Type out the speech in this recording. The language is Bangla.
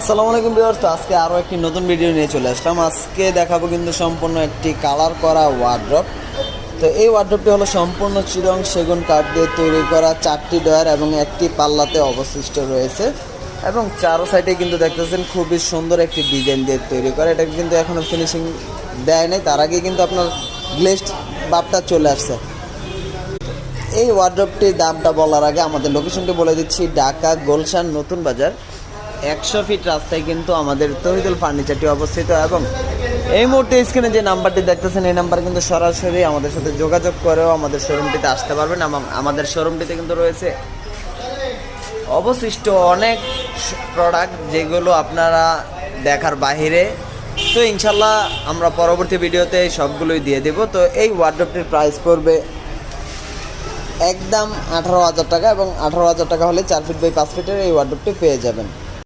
আসসালামু আলাইকুম ভিউয়ার্স। তো আজকে আরও একটি নতুন ভিডিও নিয়ে চলে আসলাম। আজকে দেখাবো কিন্তু সম্পূর্ণ একটি কালার করা ওয়ার্ড্রপ। তো এই ওয়ার্ড্রপটি হলো সম্পূর্ণ চিরং সেগুন কাঠ দিয়ে তৈরি করা, 4টি ডয়ার এবং একটি পাল্লাতে অবশিষ্ট রয়েছে এবং চারো সাইডে কিন্তু দেখতেছেন খুবই সুন্দর একটি ডিজাইন দিয়ে তৈরি করা। এটা কিন্তু এখনও ফিনিশিং দেয় নাই, তার আগে কিন্তু আপনার গ্লেজড ভাবটা চলে আসছে। এই ওয়ার্ড্রপটির দামটা বলার আগে আমাদের লোকেশনটি বলে দিচ্ছি, ঢাকা গুলশান নতুন বাজার 100 ফিট রাস্তায় কিন্তু আমাদের তহিদুল ফার্নিচারটি অবস্থিত। এবং এই মুহূর্তে স্ক্রিনে যে নাম্বারটি দেখতেছেন এই নাম্বার কিন্তু সরাসরি আমাদের সাথে যোগাযোগ করেও আমাদের শোরুমটিতে আসতে পারবেন। এবং আমাদের শোরুমটিতে কিন্তু রয়েছে অবশিষ্ট অনেক প্রোডাক্ট যেগুলো আপনারা দেখার বাহিরে। তো ইনশাল্লাহ আমরা পরবর্তী ভিডিওতে সবগুলোই দিয়ে দেব। তো এই ওয়ার্ড্রপটির প্রাইস পড়বে একদম 18,000 টাকা এবং 18,000 টাকা হলে 4 ফিট বাই 5 ফিটের এই ওয়ার্ড্রপটি পেয়ে যাবেন।